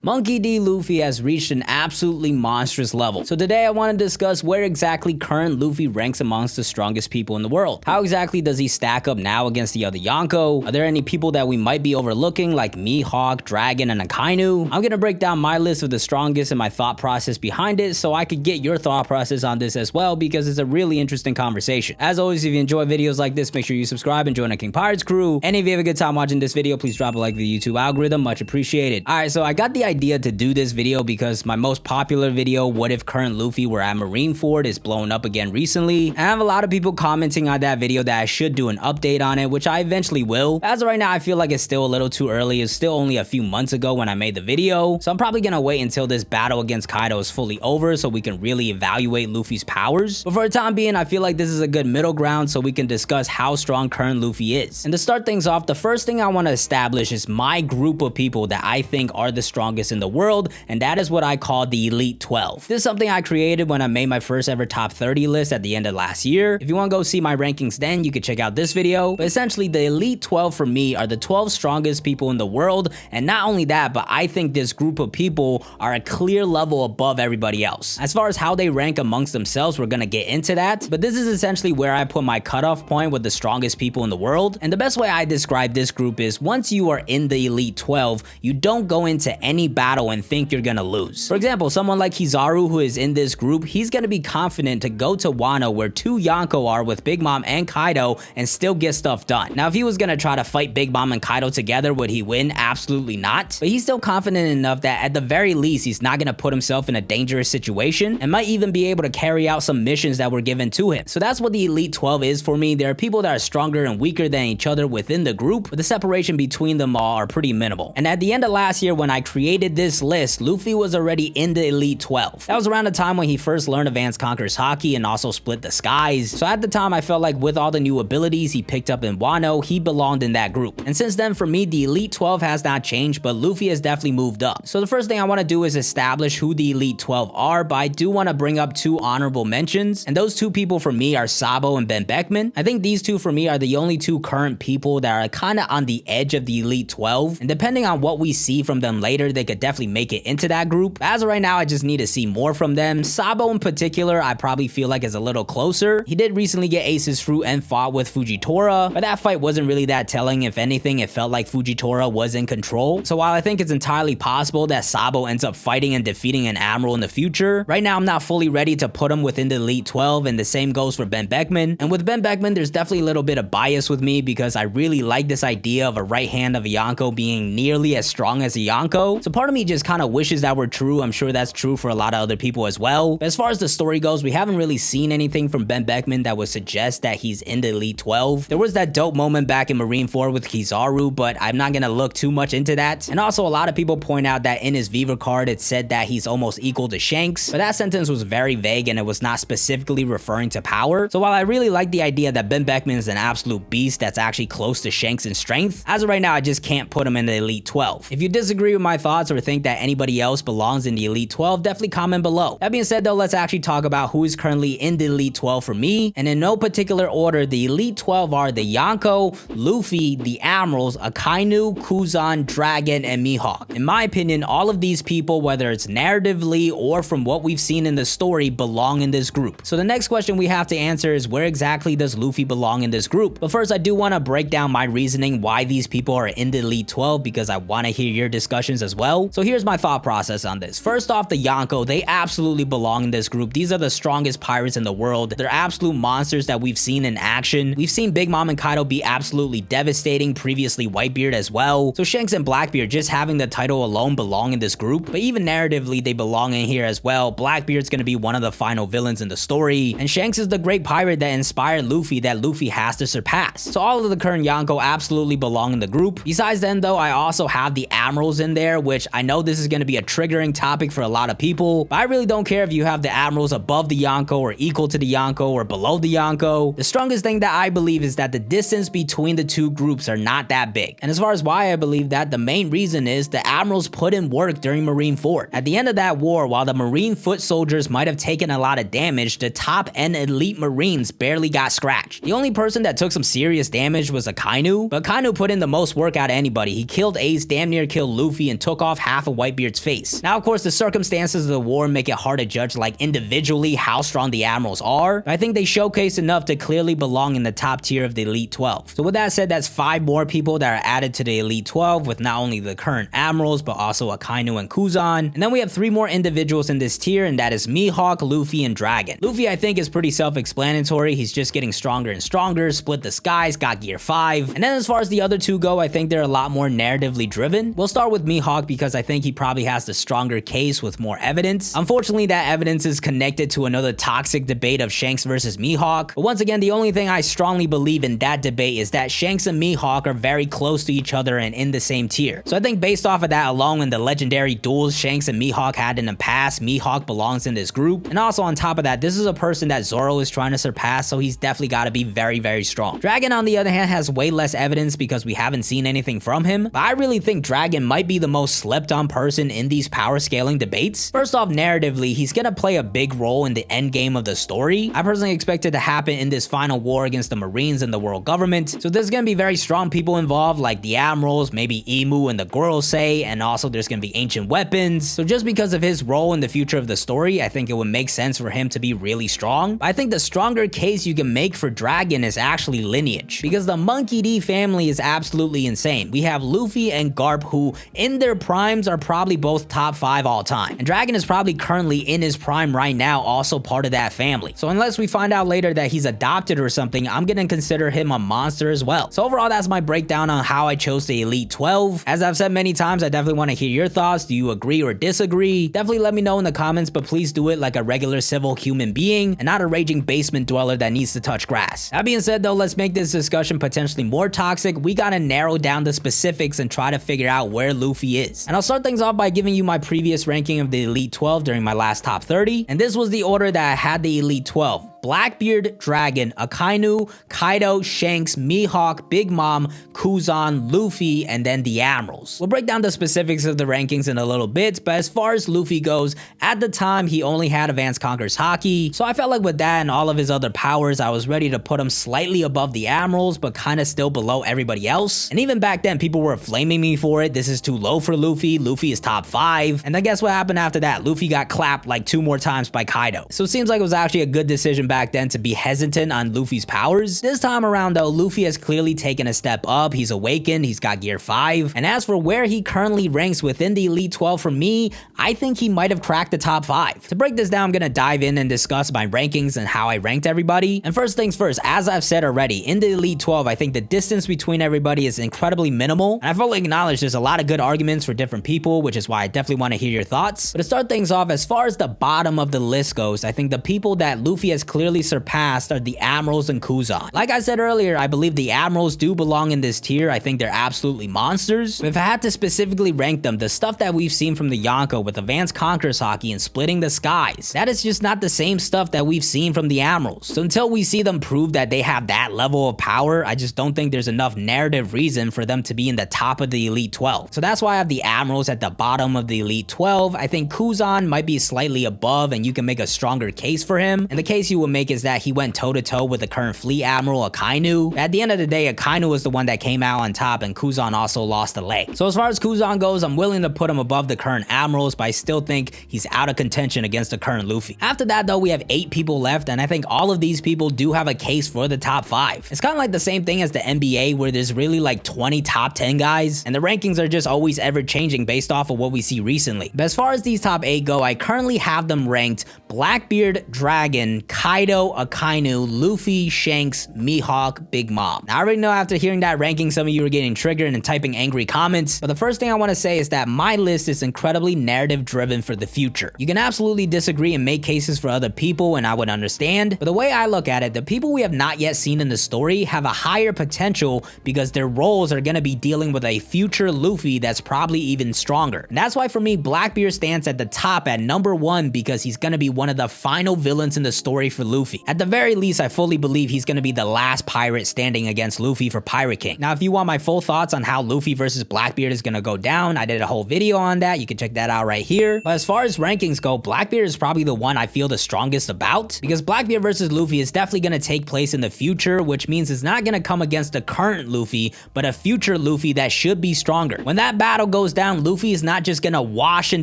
Monkey D. Luffy has reached an absolutely monstrous level. So today I want to discuss where exactly current Luffy ranks amongst the strongest people in the world. How exactly does he stack up now against the other Yonko? Are there any people that we might be overlooking like Mihawk, Dragon, and Akainu? I'm going to break down my list of the strongest and my thought process behind it so I could get your thought process on this as well because it's a really interesting conversation. As always, if you enjoy videos like this, make sure you subscribe and join the King Pirates crew. And if you have a good time watching this video, please drop a like for the YouTube algorithm. Much appreciated. Alright, so I got the idea to do this video because my most popular video, what if current Luffy were at Marineford, is blowing up again recently, and I have a lot of people commenting on that video that I should do an update on it, which I eventually will. As of right now, I feel like it's still a little too early. It's still only a few months ago when I made the video, so I'm probably gonna wait until this battle against Kaido is fully over so we can really evaluate Luffy's powers. But for the time being, I feel like this is a good middle ground so we can discuss how strong current Luffy is. And to start things off, the first thing I want to establish is my group of people that I think are the strongest in the world, and that is what I call the Elite 12. This is something I created when I made my first ever top 30 list at the end of last year. If you want to go see my rankings then, you can check out this video. But essentially, the Elite 12 for me are the 12 strongest people in the world, and not only that, but I think this group of people are a clear level above everybody else. As far as how they rank amongst themselves, we're gonna get into that, but this is essentially where I put my cutoff point with the strongest people in the world. And the best way I describe this group is once you are in the Elite 12, you don't go into any battle and think you're gonna lose. For example, someone like Kizaru, who is in this group, he's gonna be confident to go to Wano where two Yonko are with Big Mom and Kaido and still get stuff done. Now, if he was gonna try to fight Big Mom and Kaido together, would he win? Absolutely not. But he's still confident enough that at the very least, he's not gonna put himself in a dangerous situation and might even be able to carry out some missions that were given to him. So that's what the Elite 12 is for me. There are people that are stronger and weaker than each other within the group, but the separation between them all are pretty minimal. And at the end of last year, when I created this list, Luffy was already in the Elite 12. That was around the time when he first learned Advanced Conqueror's Haki and also split the skies. So at the time, I felt like with all the new abilities he picked up in Wano, he belonged in that group. And since then, for me, the Elite 12 has not changed, but Luffy has definitely moved up. So the first thing I want to do is establish who the Elite 12 are, but I do want to bring up two honorable mentions. And those two people for me are Sabo and Ben Beckman. I think these two for me are the only two current people that are kind of on the edge of the Elite 12. And depending on what we see from them later, they could definitely make it into that group. As of right now, I just need to see more from them. Sabo in particular, I probably feel like is a little closer. He did recently get Ace's Fruit and fought with Fujitora, but that fight wasn't really that telling. If anything, it felt like Fujitora was in control. So while I think it's entirely possible that Sabo ends up fighting and defeating an Admiral in the future, right now I'm not fully ready to put him within the Elite 12, and the same goes for Ben Beckman. And with Ben Beckman, there's definitely a little bit of bias with me because I really like this idea of a right hand of a Yonko being nearly as strong as a Yonko. So part of me just kind of wishes that were true. I'm sure that's true for a lot of other people as well. But as far as the story goes, we haven't really seen anything from Ben Beckman that would suggest that he's in the Elite 12. There was that dope moment back in Marineford with Kizaru, but I'm not gonna look too much into that. And also, a lot of people point out that in his Viva card, it said that he's almost equal to Shanks, but that sentence was very vague and it was not specifically referring to power. So while I really like the idea that Ben Beckman is an absolute beast that's actually close to Shanks in strength, as of right now, I just can't put him in the Elite 12. If you disagree with my thoughts or think that anybody else belongs in the Elite 12, definitely comment below. That being said though, let's actually talk about who is currently in the Elite 12 for me. And in no particular order, the Elite 12 are the Yonko, Luffy, the Admirals, Akainu, Kuzan, Dragon, and Mihawk. In my opinion, all of these people, whether it's narratively or from what we've seen in the story, belong in this group. So the next question we have to answer is where exactly does Luffy belong in this group? But first, I do want to break down my reasoning why these people are in the Elite 12 because I want to hear your discussions as well. So here's my thought process on this. First off, the Yonko, they absolutely belong in this group. These are the strongest pirates in the world. They're absolute monsters that we've seen in action. We've seen Big Mom and Kaido be absolutely devastating, previously Whitebeard as well. So Shanks and Blackbeard, just having the title alone, belong in this group. But even narratively, they belong in here as well. Blackbeard's gonna be one of the final villains in the story, and Shanks is the great pirate that inspired Luffy that Luffy has to surpass. So all of the current Yonko absolutely belong in the group. Besides then though, I also have the Admirals in there, which I know this is gonna be a triggering topic for a lot of people, but I really don't care if you have the Admirals above the Yonko or equal to the Yonko or below the Yonko. The strongest thing that I believe is that the distance between the two groups are not that big. And as far as why I believe that, the main reason is the Admirals put in work during Marineford. At the end of that war, while the Marine foot soldiers might have taken a lot of damage, the top end elite Marines barely got scratched. The only person that took some serious damage was Akainu, but Akainu put in the most work out of anybody. He killed Ace, damn near killed Luffy, and took off off half of Whitebeard's face. Now, of course, the circumstances of the war make it hard to judge like individually how strong the admirals are, but I think they showcase enough to clearly belong in the top tier of the Elite 12. So with that said, that's 5 more people that are added to the Elite 12 with not only the current admirals, but also Akainu and Kuzan. And then we have 3 more individuals in this tier, and that is Mihawk, Luffy, and Dragon. Luffy, I think, is pretty self-explanatory. He's just getting stronger and stronger, split the skies, got gear 5. And then as far as the other 2 go, I think they're a lot more narratively driven. We'll start with Mihawk because I think he probably has the stronger case with more evidence. Unfortunately, that evidence is connected to another toxic debate of Shanks versus Mihawk. But once again, the only thing I strongly believe in that debate is that Shanks and Mihawk are very close to each other and in the same tier. So I think based off of that alone and the legendary duels Shanks and Mihawk had in the past, Mihawk belongs in this group. And also on top of that, this is a person that Zoro is trying to surpass, so he's definitely got to be very, very strong. Dragon, on the other hand, has way less evidence because we haven't seen anything from him, but I really think Dragon might be the most slept on person in these power scaling debates. First off, narratively, he's gonna play a big role in the end game of the story. I personally expect it to happen in this final war against the Marines and the world government, so there's gonna be very strong people involved like the admirals, maybe Emu and the Gorosei, and also there's gonna be ancient weapons. So just because of his role in the future of the story, I think it would make sense for him to be really strong. But I think the stronger case you can make for Dragon is actually lineage, because the Monkey D family is absolutely insane. We have Luffy and Garp, who in their primes are probably both top 5 all time, and Dragon is probably currently in his prime right now, also part of that family. So unless we find out later that he's adopted or something, I'm gonna consider him a monster as well. So overall, that's my breakdown on how I chose the Elite 12. As I've said many times, I definitely want to hear your thoughts. Do you agree or disagree? Definitely let me know in the comments, but please do it like a regular civil human being and not a raging basement dweller that needs to touch grass. That being said though, let's make this discussion potentially more toxic. We gotta narrow down the specifics and try to figure out where Luffy is. And I'll start things off by giving you my previous ranking of the Elite 12 during my last top 30. And this was the order that I had the Elite 12. Blackbeard, Dragon, Akainu, Kaido, Shanks, Mihawk, Big Mom, Kuzan, Luffy, and then the Admirals. We'll break down the specifics of the rankings in a little bit, but as far as Luffy goes, at the time he only had Advanced Conqueror's Haki, so I felt like with that and all of his other powers, I was ready to put him slightly above the Admirals, but kind of still below everybody else. And even back then, people were flaming me for it. This is too low for Luffy. Luffy is top 5. And then guess what happened after that? Luffy got clapped like 2 more times by Kaido. So it seems like it was actually a good decision back then to be hesitant on Luffy's powers. This time around though, Luffy has clearly taken a step up. He's awakened, he's got gear 5. And as for where he currently ranks within the Elite 12 for me, I think he might have cracked the top 5. To break this down, I'm gonna dive in and discuss my rankings and how I ranked everybody. And first things first, as I've said already, in the Elite 12, I think the distance between everybody is incredibly minimal. And I fully acknowledge there's a lot of good arguments for different people, which is why I definitely want to hear your thoughts. But to start things off, as far as the bottom of the list goes, I think the people that Luffy has clearly surpassed are the Admirals and Kuzan. Like I said earlier, I believe the Admirals do belong in this tier. I think they're absolutely monsters. But if I had to specifically rank them, the stuff that we've seen from the Yonko with Advanced Conqueror's Haki and splitting the skies, that is just not the same stuff that we've seen from the Admirals. So until we see them prove that they have that level of power, I just don't think there's enough narrative reason for them to be in the top of the Elite 12. So that's why I have the Admirals at the bottom of the Elite 12. I think Kuzan might be slightly above and you can make a stronger case for him. And the case you would make is that he went toe-to-toe with the current fleet admiral Akainu. At the end of the day, Akainu was the one that came out on top and Kuzan also lost a leg. So as far as Kuzan goes, I'm willing to put him above the current admirals, but I still think he's out of contention against the current Luffy. After that though, we have 8 people left and I think all of these people do have a case for the top 5. It's kind of like the same thing as the NBA where there's really like 20 top 10 guys and the rankings are just always ever changing based off of what we see recently. But as far as these top 8 go, I currently have them ranked Blackbeard, Dragon, Kaido, Akainu, Luffy, Shanks, Mihawk, Big Mom. Now I already know after hearing that ranking some of you are getting triggered and typing angry comments, but the first thing I want to say is that my list is incredibly narrative driven for the future. You can absolutely disagree and make cases for other people and I would understand, but the way I look at it, the people we have not yet seen in the story have a higher potential because their roles are going to be dealing with a future Luffy that's probably even stronger. And that's why for me, Blackbeard stands at the top at number 1 because he's going to be one of the final villains in the story for Luffy. At the very least, I fully believe he's gonna be the last pirate standing against Luffy for Pirate King. Now, if you want my full thoughts on how Luffy versus Blackbeard is gonna go down, I did a whole video on that. You can check that out right here. But as far as rankings go, Blackbeard is probably the one I feel the strongest about, because Blackbeard versus Luffy is definitely gonna take place in the future, which means it's not gonna come against the current Luffy, but a future Luffy that should be stronger. When that battle goes down, Luffy is not just gonna wash and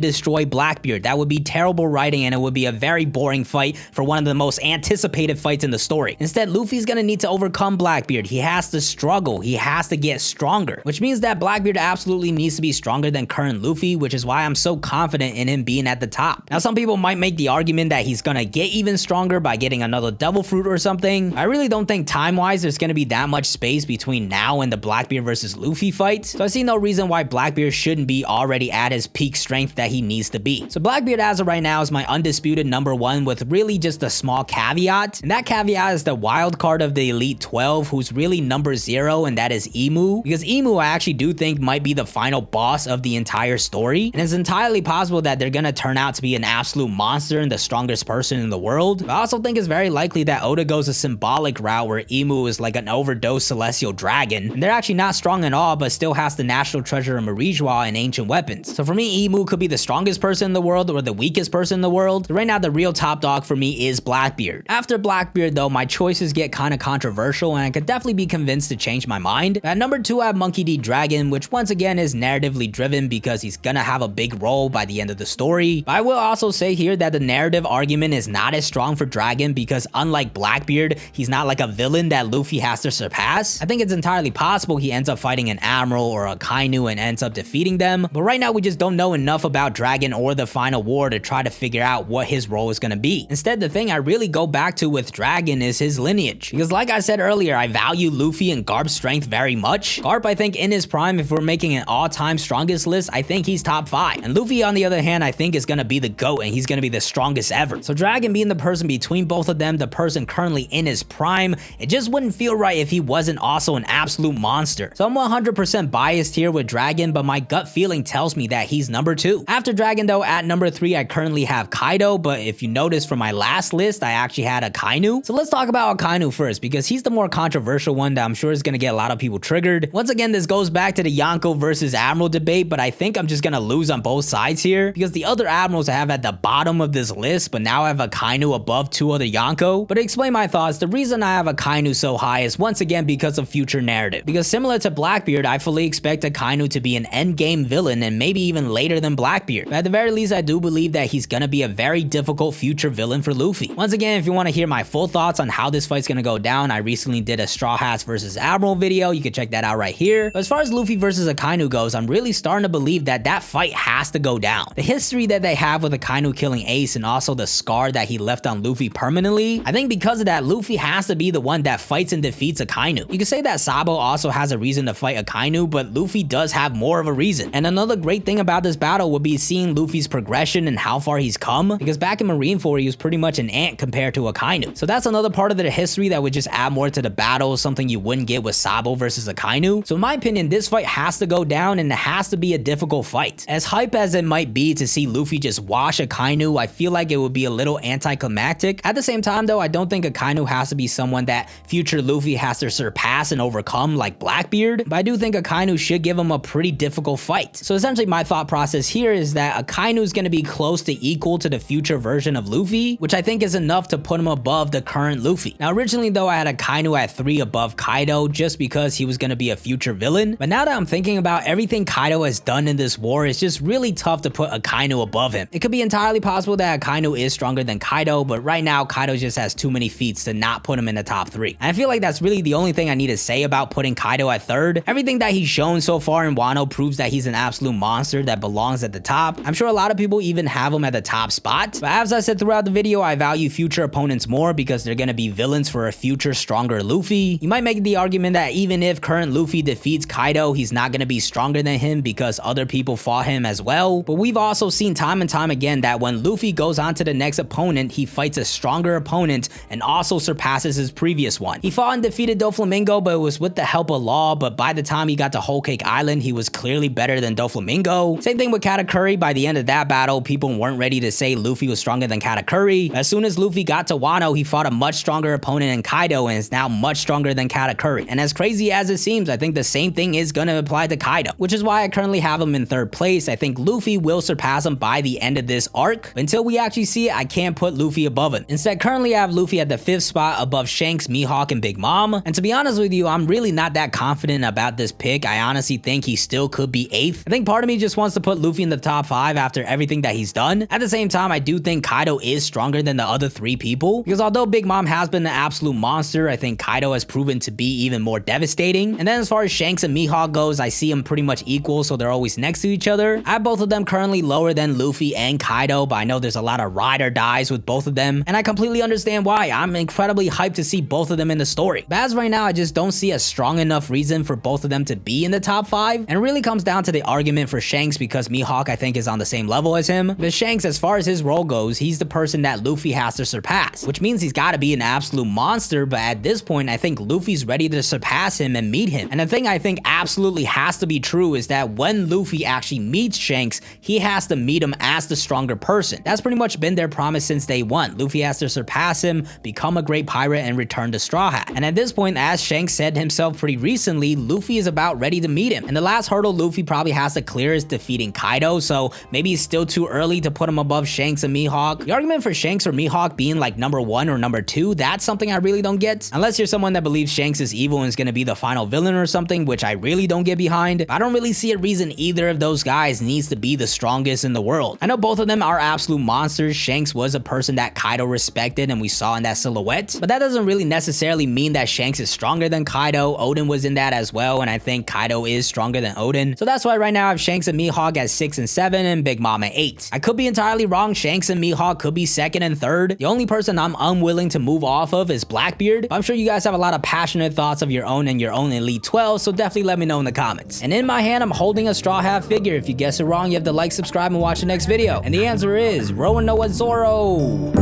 destroy Blackbeard. That would be terrible writing, and it would be a very boring fight for one of the most anticipated fights in the story. Instead, Luffy's gonna need to overcome Blackbeard. He has to struggle. He has to get stronger, which means that Blackbeard absolutely needs to be stronger than current Luffy, which is why I'm so confident in him being at the top. Now, some people might make the argument that he's gonna get even stronger by getting another devil fruit or something. I really don't think time-wise there's gonna be that much space between now and the Blackbeard versus Luffy fight, so I see no reason why Blackbeard shouldn't be already at his peak strength that he needs to be. So Blackbeard as of right now is my undisputed number one, with really just a small caveat, and that caveat is the wild card of the Elite 12, who's really number 0, and that is Emu, because Emu I actually do think might be the final boss of the entire story, and it's entirely possible that they're gonna turn out to be an absolute monster and the strongest person in the world. But I also think it's very likely that Oda goes a symbolic route where Emu is like an overdosed celestial dragon, and they're actually not strong at all, but still has the national treasure of Marijois and ancient weapons. So for me, Emu could be the strongest person in the world or the weakest person in the world. So right now, the real top dog for me is Blackbeard. After Blackbeard though, my choices get kind of controversial, and I could definitely be convinced to change my mind. At number 2, I have Monkey D. Dragon, which once again is narratively driven because he's gonna have a big role by the end of the story. But I will also say here that the narrative argument is not as strong for Dragon, because unlike Blackbeard, he's not like a villain that Luffy has to surpass. I think it's entirely possible he ends up fighting an Admiral or a Kainu and ends up defeating them, but right now we just don't know enough about Dragon or the final war to try to figure out what his role is gonna be. Instead, the thing I really go back to with Dragon is his lineage, because like I said earlier, I value Luffy and Garp's strength very much. Garp, I think in his prime, if we're making an all-time strongest list, I think he's top 5. And Luffy, on the other hand, I think is gonna be the GOAT, and he's gonna be the strongest ever. So Dragon being the person between both of them, the person currently in his prime, it just wouldn't feel right if he wasn't also an absolute monster. So I'm 100% biased here with Dragon, but my gut feeling tells me that he's number 2. After Dragon though, at number 3, I currently have Kaido, but if you notice from my last list, I actually had a Kainu. So let's talk about Kainu first, because he's the more controversial one that I'm sure is gonna get a lot of people triggered. Once again, this goes back to the Yonko versus Admiral debate, but I think I'm just gonna lose on both sides here, because the other Admirals I have at the bottom of this list, but now I have a Kainu above 2 other Yonko. But to explain my thoughts, the reason I have a Kainu so high is once again because of future narrative. Because similar to Blackbeard, I fully expect a Kainu to be an endgame villain, and maybe even later than Blackbeard. But at the very least, I do believe that he's gonna be a very difficult future villain for Luffy. Once again, if you want to hear my full thoughts on how this fight's gonna go down, I recently did a Straw Hats versus Admiral video. You can check that out right here. But as far as Luffy versus Akainu goes, I'm really starting to believe that that fight has to go down. The history that they have with Akainu killing Ace, and also the scar that he left on Luffy permanently, I think because of that, Luffy has to be the one that fights and defeats Akainu. You can say that Sabo also has a reason to fight Akainu, but Luffy does have more of a reason. And another great thing about this battle would be seeing Luffy's progression and how far he's come, because back in Marineford, he was pretty much an ant compared to Akainu. So that's another part of the history that would just add more to the battle, something you wouldn't get with Sabo versus Akainu. So in my opinion, this fight has to go down, and it has to be a difficult fight. As hype as it might be to see Luffy just wash Akainu, I feel like it would be a little anticlimactic. At the same time though, I don't think Akainu has to be someone that future Luffy has to surpass and overcome like Blackbeard, but I do think Akainu should give him a pretty difficult fight. So essentially my thought process here is that Akainu is going to be close to equal to the future version of Luffy, which I think is enough to put him above the current Luffy. Now originally though, I had Akainu at 3 above Kaido just because he was going to be a future villain, but now that I'm thinking about everything Kaido has done in this war, it's just really tough to put Akainu above him. It could be entirely possible that Akainu is stronger than Kaido, but right now Kaido just has too many feats to not put him in the top 3. And I feel like that's really the only thing I need to say about putting Kaido at 3rd. Everything that he's shown so far in Wano proves that he's an absolute monster that belongs at the top. I'm sure a lot of people even have him at the top spot, but as I said throughout the video, I value future opponents more because they're going to be villains for a future stronger Luffy. You might make the argument that even if current Luffy defeats Kaido, he's not going to be stronger than him because other people fought him as well, but we've also seen time and time again that when Luffy goes on to the next opponent, he fights a stronger opponent and also surpasses his previous one. He fought and defeated Doflamingo, but it was with the help of Law, but by the time he got to Whole Cake Island, he was clearly better than Doflamingo. Same thing with Katakuri. By the end of that battle, people weren't ready to say Luffy was stronger than Katakuri. As soon as Luffy got got to Wano, he fought a much stronger opponent in Kaido and is now much stronger than Katakuri. And as crazy as it seems, I think the same thing is gonna apply to Kaido, which is why I currently have him in 3rd place. I think Luffy will surpass him by the end of this arc. Until we actually see it, I can't put Luffy above him. Instead, currently I have Luffy at the 5th spot above Shanks, Mihawk, and Big Mom. And to be honest with you, I'm really not that confident about this pick. I honestly think he still could be 8th. I think part of me just wants to put Luffy in the top 5 after everything that he's done. At the same time, I do think Kaido is stronger than the other 3 people, because although Big Mom has been an absolute monster, I think Kaido has proven to be even more devastating. And then as far as Shanks and Mihawk goes, I see them pretty much equal, so they're always next to each other. I have both of them currently lower than Luffy and Kaido, but I know there's a lot of ride or dies with both of them, and I completely understand why. I'm incredibly hyped to see both of them in the story. But as right now, I just don't see a strong enough reason for both of them to be in the top 5, and it really comes down to the argument for Shanks, because Mihawk I think is on the same level as him. But Shanks, as far as his role goes, he's the person that Luffy has to surpass, which means he's got to be an absolute monster. But at this point, I think Luffy's ready to surpass him and meet him. And the thing I think absolutely has to be true is that when Luffy actually meets Shanks, he has to meet him as the stronger person. That's pretty much been their promise since day one. Luffy has to surpass him, become a great pirate, and return to Straw Hat. And at this point, as Shanks said himself pretty recently, Luffy is about ready to meet him. And the last hurdle Luffy probably has to clear is defeating Kaido, so maybe it's still too early to put him above Shanks and Mihawk. The argument for Shanks or Mihawk being like number 1 or number 2, that's something I really don't get. Unless you're someone that believes Shanks is evil and is gonna be the final villain or something, which I really don't get behind. I don't really see a reason either of those guys needs to be the strongest in the world. I know both of them are absolute monsters. Shanks was a person that Kaido respected and we saw in that silhouette, but that doesn't really necessarily mean that Shanks is stronger than Kaido. Oden was in that as well, and I think Kaido is stronger than Oden. So that's why right now I have Shanks and Mihawk at 6 and 7 and Big Mom at 8. I could be entirely wrong. Shanks and Mihawk could be 2nd and 3rd. The only person I'm unwilling to move off of is Blackbeard. But I'm sure you guys have a lot of passionate thoughts of your own and your own Elite 12, so definitely let me know in the comments. And in my hand, I'm holding a Straw Hat figure. If you guess it wrong, you have to like, subscribe, and watch the next video. And the answer is Roanoa Zoro.